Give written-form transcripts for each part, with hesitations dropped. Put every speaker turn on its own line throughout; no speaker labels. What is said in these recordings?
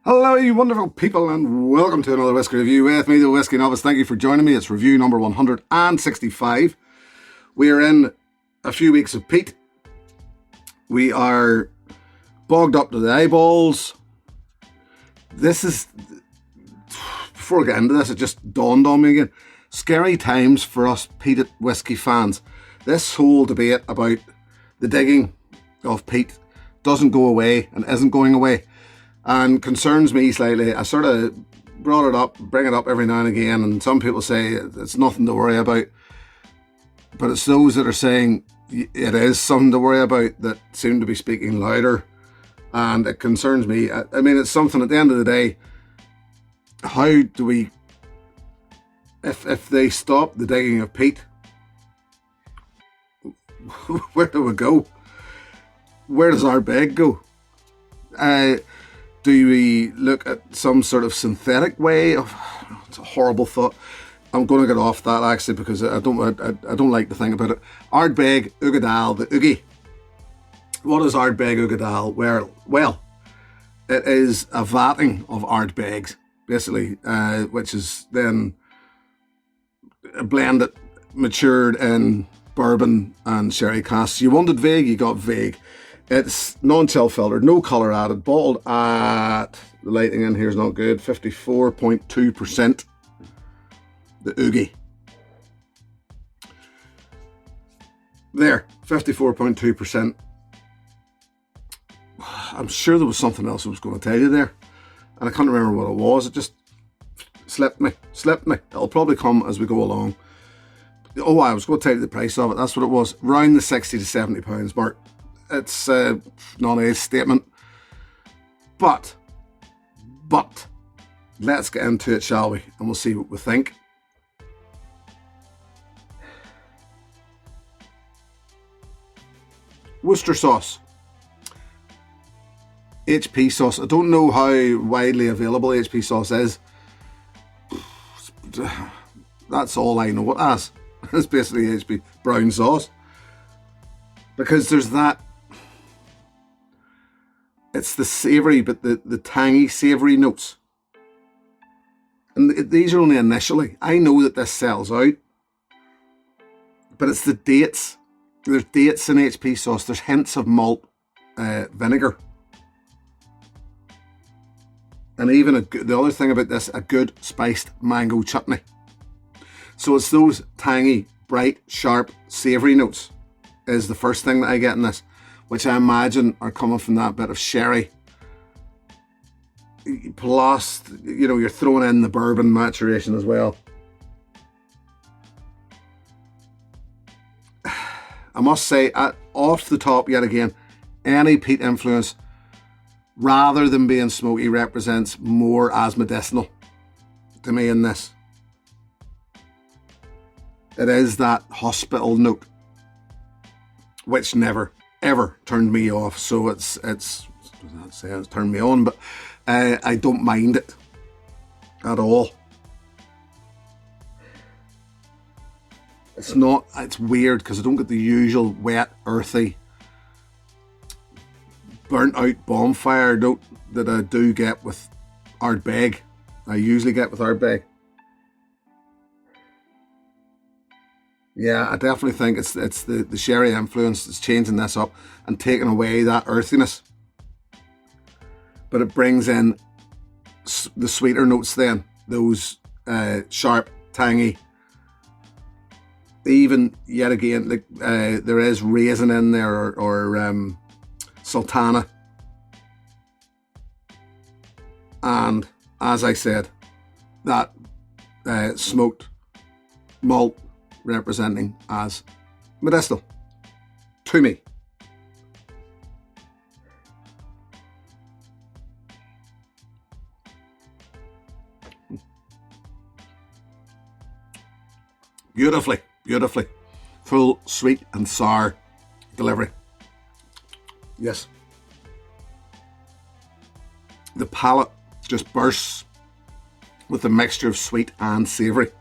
Hello, you wonderful people, and welcome to another Whiskey Review with me, the Whiskey Novice. Thank you for joining me. It's review number 165. We are in a few weeks of peat. We are bogged up to the eyeballs. Before I get into this, it just dawned on me again. Scary times for us peated whiskey fans. This whole debate about the digging of peat doesn't go away and isn't going away, and concerns me slightly. I sort of bring it up every now and again, and some people say it's nothing to worry about, but it's those that are saying it is something to worry about that seem to be speaking louder, and it concerns me. I mean, it's something at the end of the day. How do we, if they stop the digging of peat, where do we go? Where does Ardbeg go? Do we look at some sort of synthetic way of? It's a horrible thought. I'm going to get off that actually, because I don't like to think about it. Ardbeg Uigeadail, the Uigie. What is Ardbeg Uigeadail? Well, it is a vatting of Ardbegs, basically, which is then blended, matured in bourbon and sherry casks. You wanted vague, you got vague. It's non-chill filtered, no colour added, bottled at, the lighting in here is not good, 54.2%. The Uigie. There, 54.2%. I'm sure there was something else I was going to tell you there, and I can't remember what it was. It just slipped me. It'll probably come as we go along. Oh, I was going to tell you the price of it. That's what it was. Around the 60 to 70 pounds mark. It's not a statement, but let's get into it, shall we? And we'll see what we think. Worcester sauce, HP sauce. I don't know how widely available HP sauce is. That's all I know it as. It's basically HP brown sauce, because there's that. It's the savoury, but the tangy, savoury notes. And these are only initially. I know that this sells out, but it's the dates. There's dates in HP sauce. There's hints of malt vinegar. And even the other thing about this, a good spiced mango chutney. So it's those tangy, bright, sharp, savoury notes is the first thing that I get in this, which I imagine are coming from that bit of sherry. Plus, you're throwing in the bourbon maturation as well. I must say, off the top yet again, any peat influence, rather than being smoky, represents more as medicinal to me in this. It is that hospital note, which never ever turned me off. So it's not saying it's turned me on, but I don't mind it at all. It's weird because I don't get the usual wet, earthy, burnt out bonfire note that I do get with Ardbeg. I usually get with Ardbeg. Yeah, I definitely think it's the sherry influence that's changing this up and taking away that earthiness. But it brings in the sweeter notes then, those sharp, tangy. Even, yet again, there is raisin in there or sultana. And, as I said, that smoked malt representing as medicinal to me. Beautifully full, sweet and sour delivery. Yes. The palate just bursts with a mixture of sweet and savoury.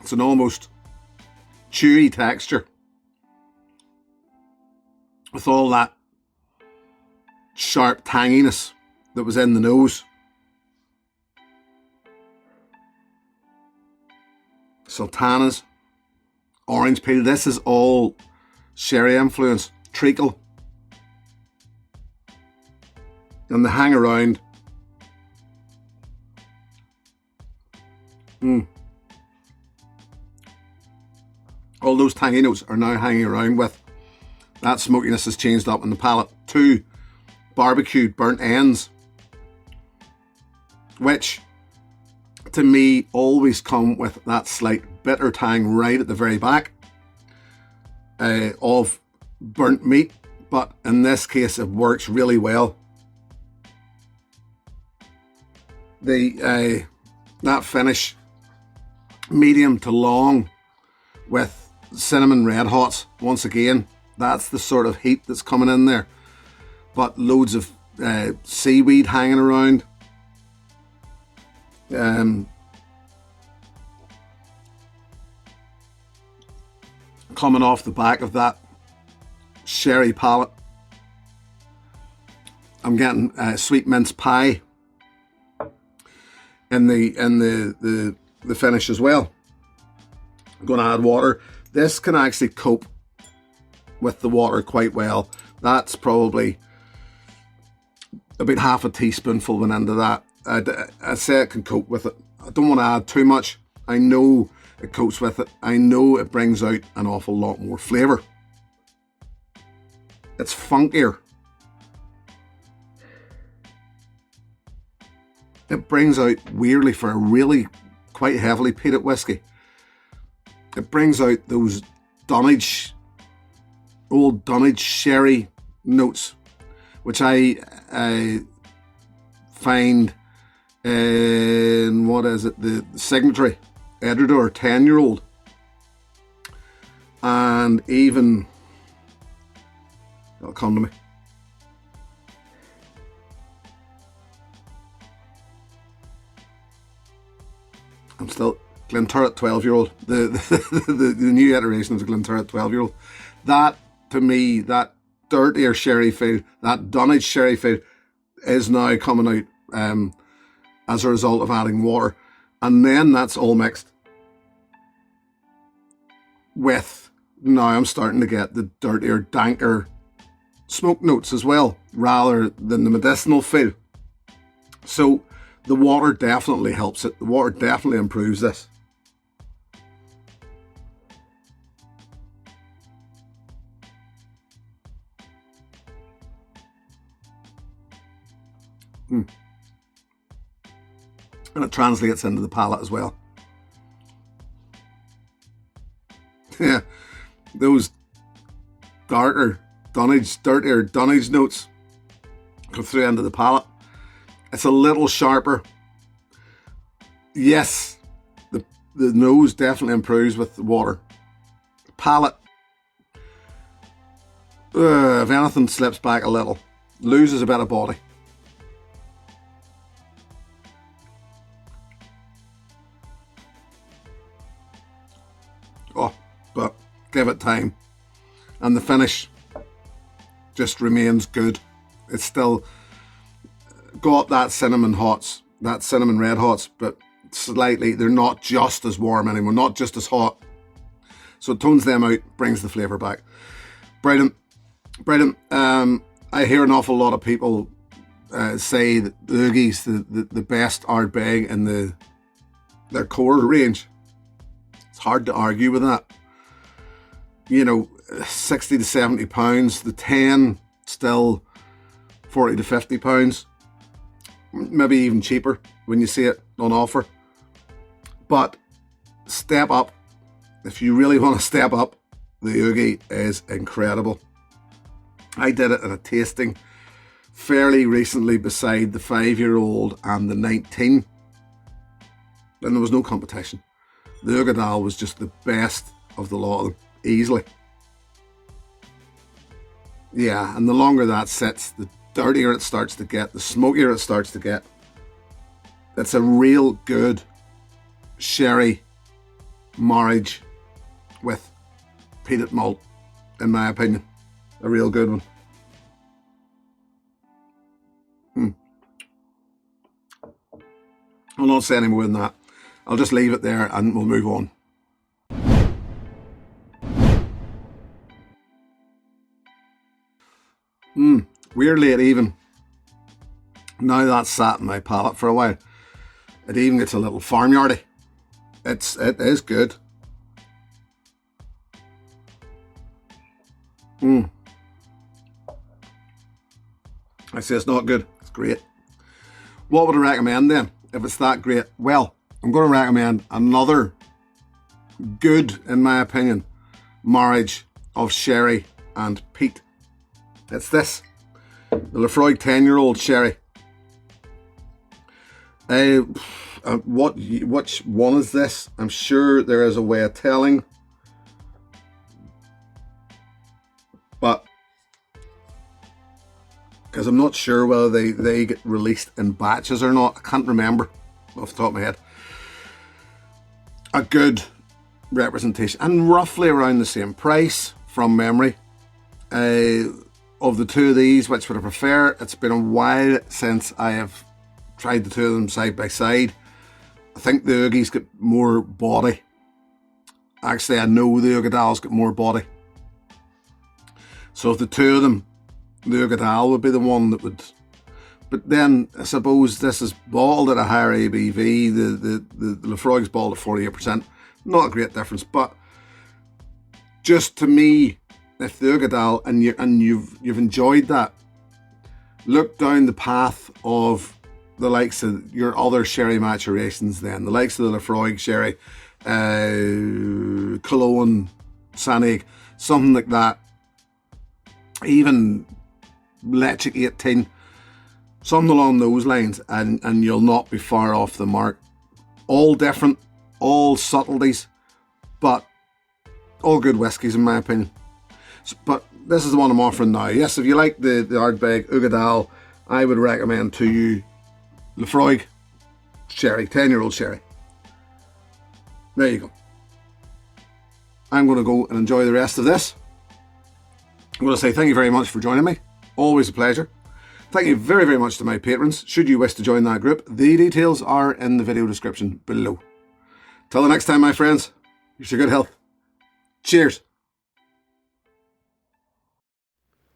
It's an almost chewy texture with all that sharp tanginess that was in the nose. Sultanas, orange peel. This is all sherry influence. Treacle. And the hang around. All those tangy notes are now hanging around with. That smokiness has changed up in the palate. 2 barbecued burnt ends, which to me always come with that slight bitter tang right at the very back of burnt meat, but in this case it works really well. That finish, medium to long, with cinnamon red hots. Once again, that's the sort of heat that's coming in there, but loads of seaweed hanging around. Coming off the back of that sherry palate, I'm getting sweet mince pie in the finish as well. I'm going to add water. This can actually cope with the water quite well. That's probably about half a teaspoonful went into that. I'd say it can cope with it. I don't want to add too much. I know it copes with it. I know it brings out an awful lot more flavour. It's funkier. It brings out weirdly for a really quite heavily peated whiskey. It brings out those old Dunnage sherry notes, which I find in, what is it, the Signatory Editor 10-year-old, and even, it'll come to me, I'm still Glenturret 12-year-old, the new iteration of the Glenturret 12-year-old. That, to me, that dirtier sherry feel, that Dunnage sherry feel, is now coming out as a result of adding water. And then that's all mixed with, now I'm starting to get the dirtier, danker smoke notes as well, rather than the medicinal feel. So the water definitely helps it. The water definitely improves this. And it translates into the palate as well. Yeah, those dirtier Dunnage notes come through into the palate. It's a little sharper. Yes, the nose definitely improves with the water. The palate, if anything, slips back a little, loses a bit of body. Oh, but give it time, and the finish just remains good. It's still got that cinnamon hots, that cinnamon red hots, but slightly, they're not just as warm anymore, not just as hot. So it tones them out, brings the flavour back. Brilliant. Brilliant. I hear an awful lot of people say that the Uigie's the best Ardbeg in their core range. It's hard to argue with that. You know, 60 to 70 pounds, the 10 still 40 to 50 pounds, maybe even cheaper when you see it on offer. But step up, if you really want to step up, the Uigie is incredible. I did it at a tasting fairly recently beside the 5-year-old and the 19, and there was no competition. The Uigeadail was just the best of the lot of them, easily. Yeah, and the longer that sits, the dirtier it starts to get, the smokier it starts to get. It's a real good sherry marriage with peated malt, in my opinion. A real good one. I'll not say any more than that. I'll just leave it there and we'll move on. Weirdly, it even, now that's sat in my palate for a while, it even gets a little farmyardy. It is good. I say it's not good, it's great. What would I recommend then, if it's that great? Well, I'm going to recommend another good, in my opinion, marriage of sherry and peat. It's this, the Laphroaig 10-year-old sherry. Which one is this? I'm sure there is a way of telling, but because I'm not sure whether they get released in batches or not. I can't remember off the top of my head. A good representation, and roughly around the same price from memory. Of the two of these, which would I prefer? It's been a while since I have tried the two of them side by side. I think the Uige's got more body. Actually, I know the Uigeadail's got more body. So if the two of them, the Uigeadail would be the one that would. But then I suppose this is bottled at a higher ABV. The Laphroaig's bottled at 48%. Not a great difference, but just to me, if the Uigeadail and you've enjoyed that, look down the path of the likes of your other sherry maturations. Then the likes of the Laphroaig sherry, Cologne, Sanig, something like that. Even Lechic 18, something along those lines, and you'll not be far off the mark. All different, all subtleties, but all good whiskies in my opinion. But this is the one I'm offering now. Yes, if you like the Ardbeg Uigeadail, I would recommend to you Laphroaig sherry, 10-year-old sherry. There you go. I'm going to go and enjoy the rest of this. I'm going to say thank you very much for joining me. Always a pleasure. Thank you very, very much to my patrons. Should you wish to join that group, the details are in the video description below. Till the next time, my friends, wish you good health. Cheers.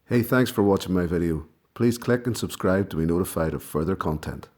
Hey, thanks for watching my video. Please click and subscribe to be notified of further content.